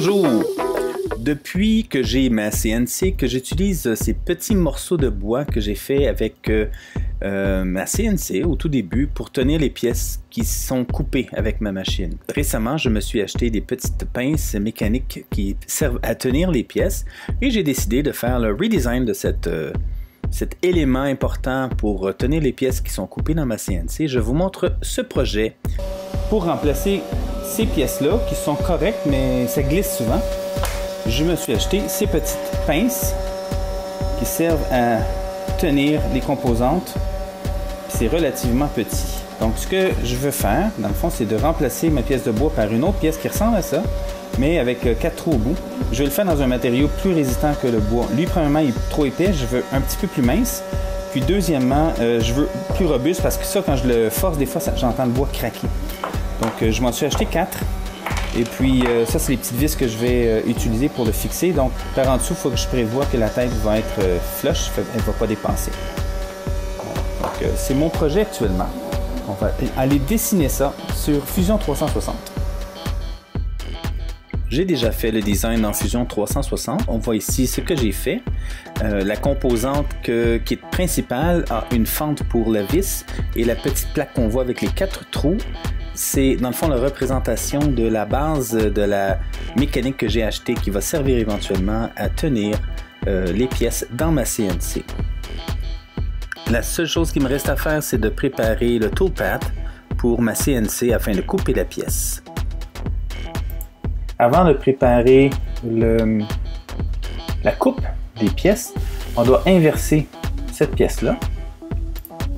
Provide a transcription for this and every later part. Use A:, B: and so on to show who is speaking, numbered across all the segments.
A: Bonjour! Depuis que j'ai ma CNC, que j'utilise ces petits morceaux de bois que j'ai fait avec ma CNC au tout début pour tenir les pièces qui sont coupées avec ma machine. Récemment, je me suis acheté des petites pinces mécaniques qui servent à tenir les pièces et j'ai décidé de faire le redesign de cet élément important pour tenir les pièces qui sont coupées dans ma CNC. Je vous montre ce projet pour remplacer ces pièces-là qui sont correctes mais ça glisse souvent. Je me suis acheté ces petites pinces qui servent à tenir les composantes. C'est relativement petit. Donc ce que je veux faire, dans le fond, c'est de remplacer ma pièce de bois par une autre pièce qui ressemble à ça, mais avec 4 trous au bout. Je vais le faire dans un matériau plus résistant que le bois. Lui, premièrement, il est trop épais, je veux un petit peu plus mince. Puis deuxièmement, je veux plus robuste parce que ça, quand je le force, des fois, j'entends le bois craquer. Donc je m'en suis acheté 4. Et puis ça, c'est les petites vis que je vais utiliser pour le fixer. Donc par en dessous, il faut que je prévoie que la tête va être flush, elle ne va pas dépenser. Donc c'est mon projet actuellement. On va aller dessiner ça sur Fusion 360. J'ai déjà fait le design dans Fusion 360. On voit ici ce que j'ai fait. La composante qui est principale a une fente pour la vis et la petite plaque qu'on voit avec les 4 trous, c'est dans le fond la représentation de la base de la mécanique que j'ai achetée qui va servir éventuellement à tenir les pièces dans ma CNC. La seule chose qui me reste à faire, c'est de préparer le toolpath pour ma CNC afin de couper la pièce. Avant de préparer la coupe des pièces, on doit inverser cette pièce-là.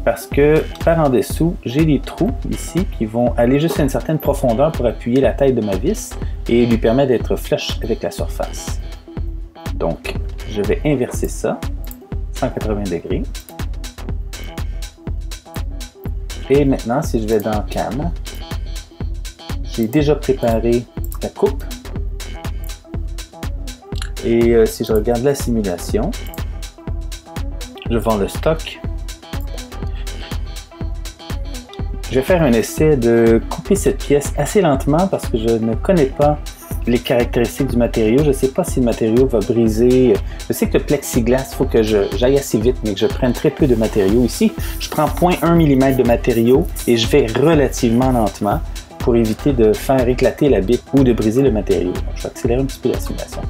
A: Parce que par en dessous, j'ai des trous ici qui vont aller juste à une certaine profondeur pour appuyer la tête de ma vis et lui permettre d'être flush avec la surface. Donc, je vais inverser ça, 180 degrés. Et maintenant, si je vais dans Cam, j'ai déjà préparé la coupe. Et si je regarde la simulation, je vends le stock. Je vais faire un essai de couper cette pièce assez lentement parce que je ne connais pas les caractéristiques du matériau. Je ne sais pas si le matériau va briser. Je sais que le plexiglas, il faut que j'aille assez vite, mais que je prenne très peu de matériau. Ici, je prends 0.1 mm de matériau et je vais relativement lentement pour éviter de faire éclater la bique ou de briser le matériau. Donc, je vais accélérer un petit peu la simulation.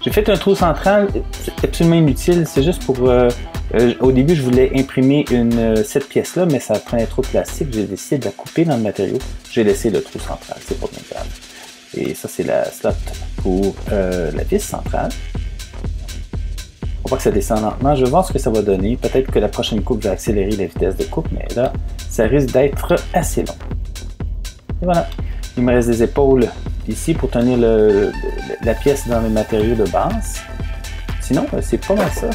A: J'ai fait un trou central, c'est absolument inutile, c'est juste pour... au début, je voulais imprimer cette pièce-là, mais ça prenait trop de plastique. J'ai décidé de la couper dans le matériau. J'ai laissé le trou central, c'est pas bien grave. Et ça, c'est la slot pour la vis centrale. On voit que ça descend lentement. Je vais voir ce que ça va donner. Peut-être que la prochaine coupe va accélérer la vitesse de coupe, mais là, ça risque d'être assez long. Et voilà. Il me reste des épaules ici pour tenir la pièce dans le matériau de base. Sinon, c'est pas mal ça.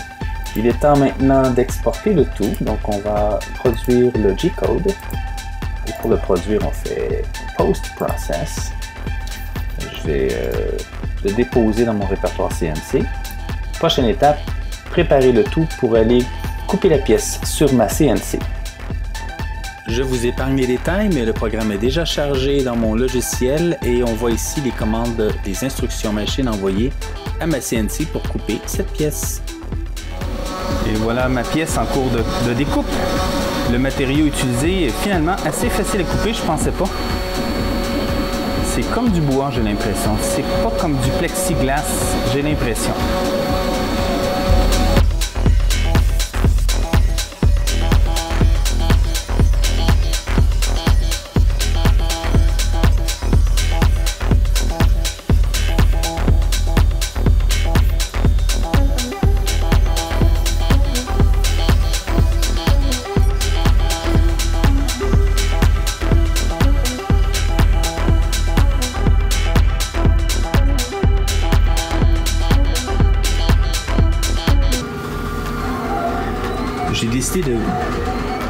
A: Il est temps maintenant d'exporter le tout, donc on va produire le G-code. Et pour le produire, on fait Post-Process. Je vais le déposer dans mon répertoire CNC. Prochaine étape, préparer le tout pour aller couper la pièce sur ma CNC. Je vous épargne les détails, mais le programme est déjà chargé dans mon logiciel et on voit ici les commandes des instructions machine envoyées à ma CNC pour couper cette pièce. Et voilà ma pièce en cours de découpe. Le matériau utilisé est finalement assez facile à couper, je pensais pas. C'est comme du bois, j'ai l'impression. C'est pas comme du plexiglas, j'ai l'impression. J'ai décidé de...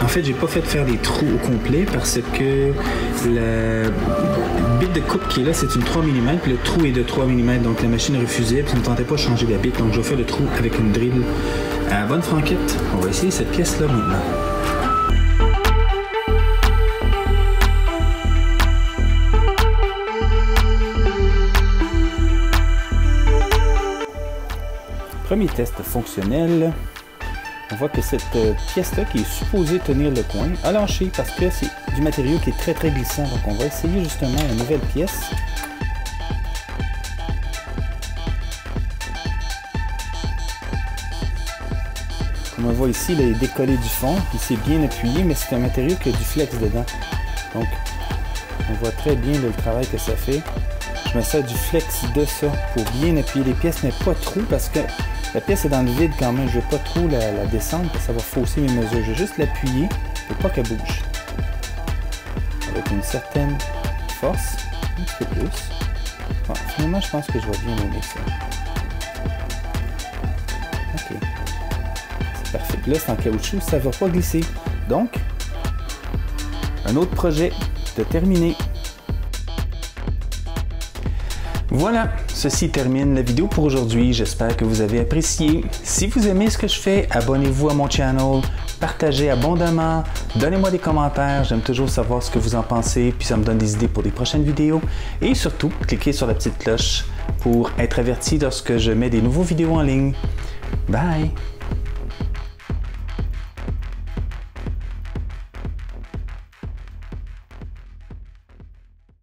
A: En fait, j'ai pas fait faire les trous au complet parce que la bite de coupe qui est là, c'est une 3 mm, puis le trou est de 3 mm, donc la machine refusait, puis ça ne me tentait pas de changer la bite, donc je vais faire le trou avec une drill à bonne franquette. On va essayer cette pièce-là maintenant. Premier test fonctionnel. On voit que cette pièce-là qui est supposée tenir le coin a lâché parce que c'est du matériau qui est très glissant. Donc on va essayer justement une nouvelle pièce. Comme on voit ici, il est décollé du fond, puis c'est bien appuyé, mais c'est un matériau qui a du flex dedans. Donc on voit très bien le travail que ça fait. Je me sers du flex de ça pour bien appuyer les pièces, mais pas trop parce que la pièce est dans le vide quand même. Je ne veux pas trop la descendre parce que ça va fausser mes mesures. Je vais juste l'appuyer pour pas qu'elle bouge. Avec une certaine force, un petit peu plus. Bon, finalement, je pense que je vais bien aimer ça. Ok. C'est parfait. Là, c'est en caoutchouc, ça ne va pas glisser. Donc, un autre projet de terminer. Voilà, ceci termine la vidéo pour aujourd'hui. J'espère que vous avez apprécié. Si vous aimez ce que je fais, abonnez-vous à mon channel, partagez abondamment, donnez-moi des commentaires. J'aime toujours savoir ce que vous en pensez, puis ça me donne des idées pour des prochaines vidéos. Et surtout, cliquez sur la petite cloche pour être averti lorsque je mets des nouveaux vidéos en ligne. Bye!